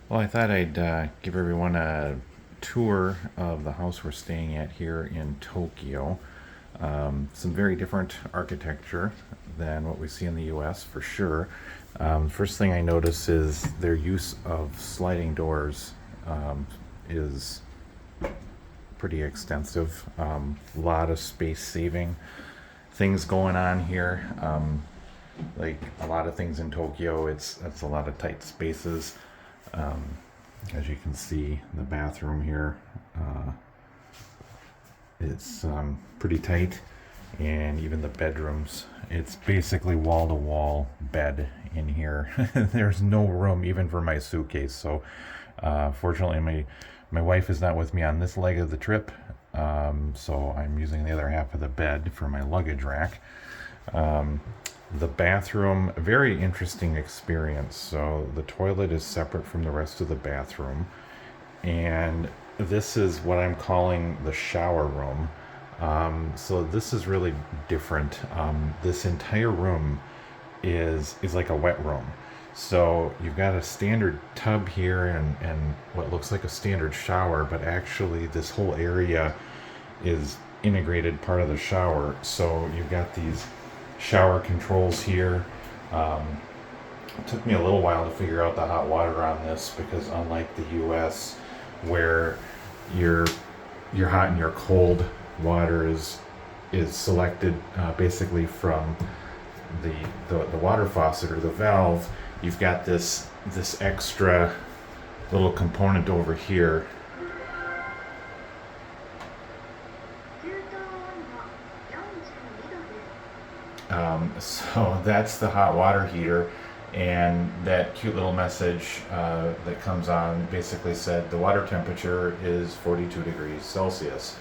Well, I thought I'd give everyone a tour of the house we're staying at here in Tokyo. Some very different architecture than what we see in the US for sure. First thing I notice is their use of sliding doors is pretty extensive. A lot of space saving things going on here. Like a lot of things in Tokyo, it's a lot of tight spaces. Um, as you can see, the bathroom here, it's pretty tight, and even the bedrooms. It's basically wall to wall bed in here. There's no room even for my suitcase. So, fortunately, my wife is not with me on this leg of the trip. So I'm using the other half of the bed for my luggage rack. Um, the bathroom, very interesting experience. So the toilet is separate from the rest of the bathroom, and this is what I'm calling the shower room. So this is really different. This entire room is like a wet room. So you've got a standard tub here and what looks like a standard shower, but actually this whole area is integrated part of the shower. So you've got these shower controls here. Um, it took me a little while to figure out the hot water on this because unlike the US, where your your hot and your cold water is selected basically from the, the water faucet or the valve, you've got this extra little component over here. So that's the hot water heater, and that cute little message that comes on basically said the water temperature is 42 degrees Celsius.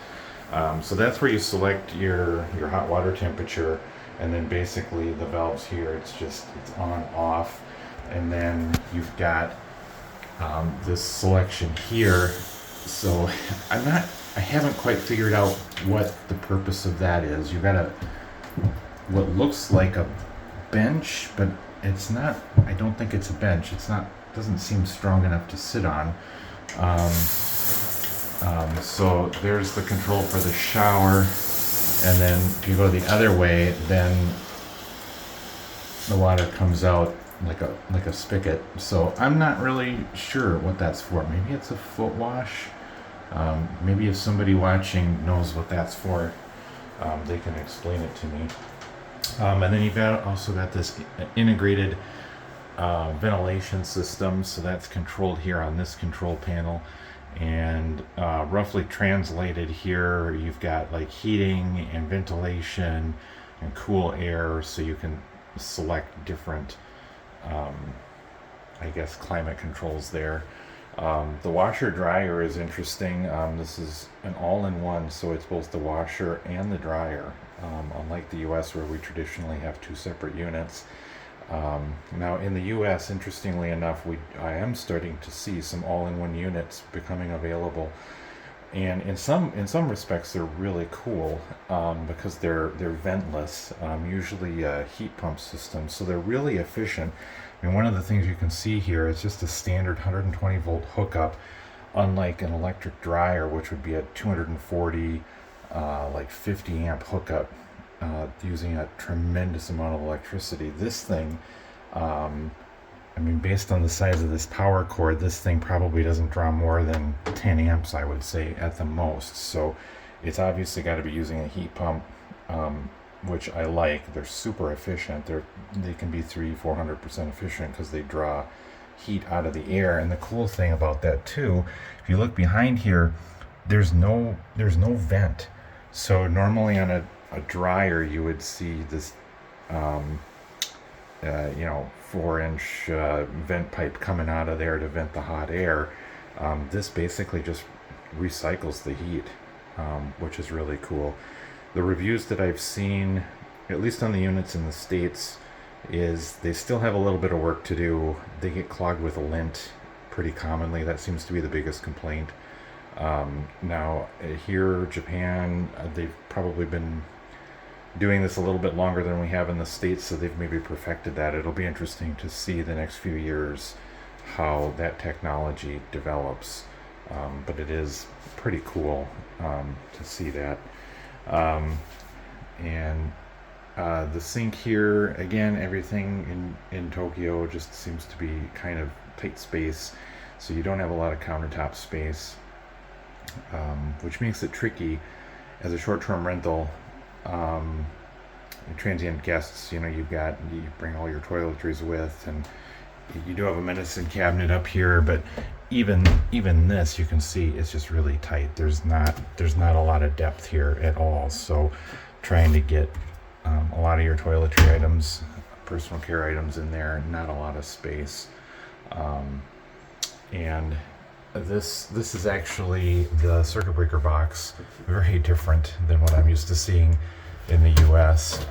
So that's where you select your hot water temperature, and then basically the valves here, it's on off, and then you've got this selection here. So I haven't quite figured out what the purpose of that is. You've got what looks like a bench, but it's not. I don't think it's a bench. It's not. Doesn't seem strong enough to sit on. Um, so there's the control for the shower, and then if you go the other way, then the water comes out like a spigot. So I'm not really sure what that's for. Maybe it's a foot wash. Maybe if somebody watching knows what that's for, they can explain it to me. And then you've also got this integrated ventilation system, so that's controlled here on this control panel. And roughly translated here, you've got like heating and ventilation and cool air, so you can select different, um, I guess, climate controls there. The washer dryer is interesting. This is an all-in-one, so it's both the washer and the dryer. Unlike the US, where we traditionally have two separate units. Now, in the US, interestingly enough, I am starting to see some all-in-one units becoming available, and in some respects, they're really cool because they're ventless, usually heat pump systems, so they're really efficient. I mean, one of the things you can see here is just a standard 120 volt hookup, unlike an electric dryer, which would be a 240 like 50 amp hookup using a tremendous amount of electricity. This thing, um, I mean, based on the size of this power cord, this thing probably doesn't draw more than 10 amps, I would say, at the most. So it's obviously got to be using a heat pump, which I like. They're super efficient. They can be 400% efficient because they draw heat out of the air. And the cool thing about that too, if you look behind here, there's no vent. So normally on a dryer, you would see this, um, 4-inch vent pipe coming out of there to vent the hot air. This basically just recycles the heat, which is really cool. The reviews that I've seen, at least on the units in the States, is they still have a little bit of work to do. They get clogged with lint pretty commonly. That seems to be the biggest complaint. Now, here, Japan, they've probably been doing this a little bit longer than we have in the States, so they've maybe perfected that. It'll be interesting to see the next few years how that technology develops. But it is pretty cool to see that. Um, and the sink here, again, everything in Tokyo just seems to be kind of tight space. So you don't have a lot of countertop space, which makes it tricky as a short-term rental. Um, Transient guests, you bring all your toiletries with, and you do have a medicine cabinet up here, but even this, you can see it's just really tight. There's not a lot of depth here at all. So trying to get a lot of your toiletry items, personal care items in there, not a lot of space. And this is actually the circuit breaker box, very different than what I'm used to seeing in the US.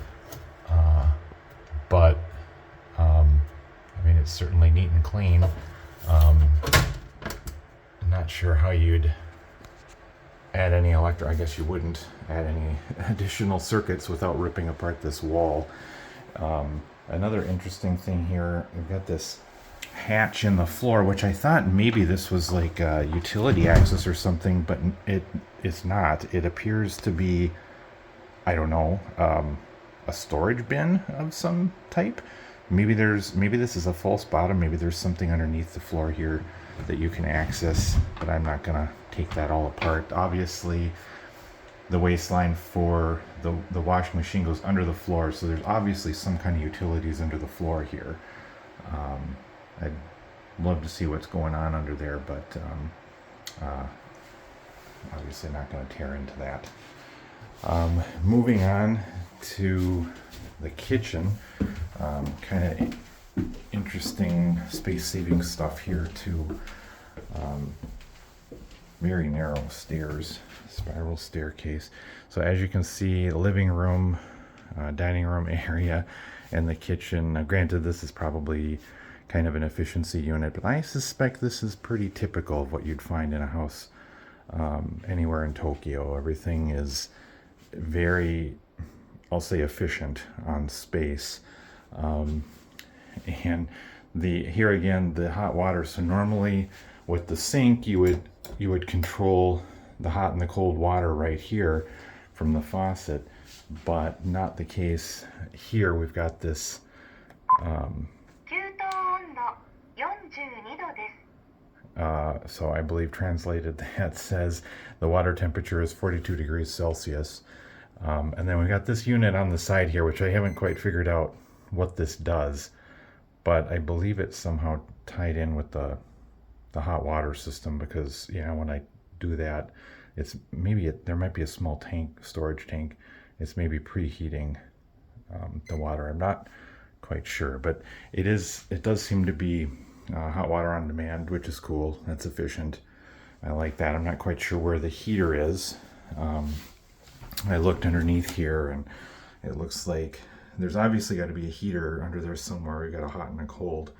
But I mean, it's certainly neat and clean. I'm not sure how you'd add any I guess you wouldn't add any additional circuits without ripping apart this wall. Another interesting thing here, we've got this hatch in the floor, which I thought maybe this was like utility access or something, but it's not. It appears to be, I don't know, a storage bin of some type. Maybe this is a false bottom. Maybe there's something underneath the floor here that you can access, but I'm not gonna take that all apart. Obviously, the waistline for the washing machine goes under the floor, so there's obviously some kind of utilities under the floor here. I'd love to see what's going on under there, but obviously not going to tear into that. Moving on to the kitchen, kind of interesting space-saving stuff here too. Very narrow stairs, spiral staircase. So as you can see, living room, dining room area, and the kitchen. Now, granted, this is probably kind of an efficiency unit, but I suspect this is pretty typical of what you'd find in a house anywhere in Tokyo. Everything is very, I'll say, efficient on space. And here again, the hot water. So normally with the sink, you would control the hot and the cold water right here from the faucet, but not the case here. We've got this so I believe translated that says the water temperature is 42 degrees Celsius. And then we've got this unit on the side here, which I haven't quite figured out what this does, but I believe it's somehow tied in with the hot water system, because when I do that, it's there might be a small storage tank. It's maybe preheating the water. I'm not quite sure, but it does seem to be hot water on demand, which is cool. That's efficient. I like that. I'm not quite sure where the heater is. I looked underneath here, and it looks like there's obviously got to be a heater under there somewhere. We got a hot and a cold.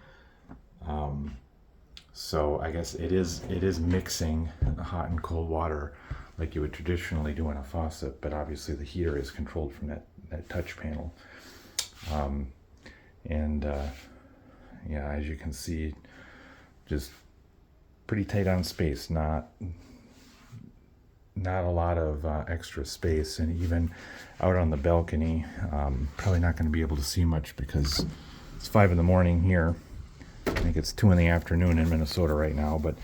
So I guess it is mixing hot and cold water like you would traditionally do in a faucet, but obviously the heater is controlled from that touch panel. Yeah, as you can see, just pretty tight on space, not a lot of extra space. And even out on the balcony, probably not going to be able to see much because it's 5 in the morning here. I think it's 2 in the afternoon in Minnesota right now, but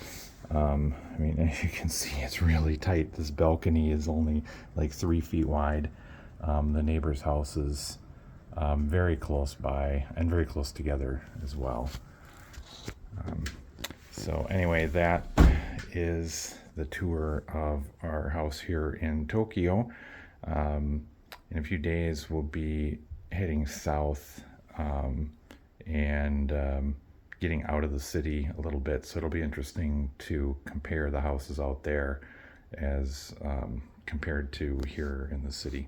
I mean, as you can see, it's really tight. This balcony is only like 3 feet wide. The neighbor's house is very close by and very close together as well. So anyway, that is the tour of our house here in Tokyo. In a few days, we'll be heading south and getting out of the city a little bit. So it'll be interesting to compare the houses out there as compared to here in the city.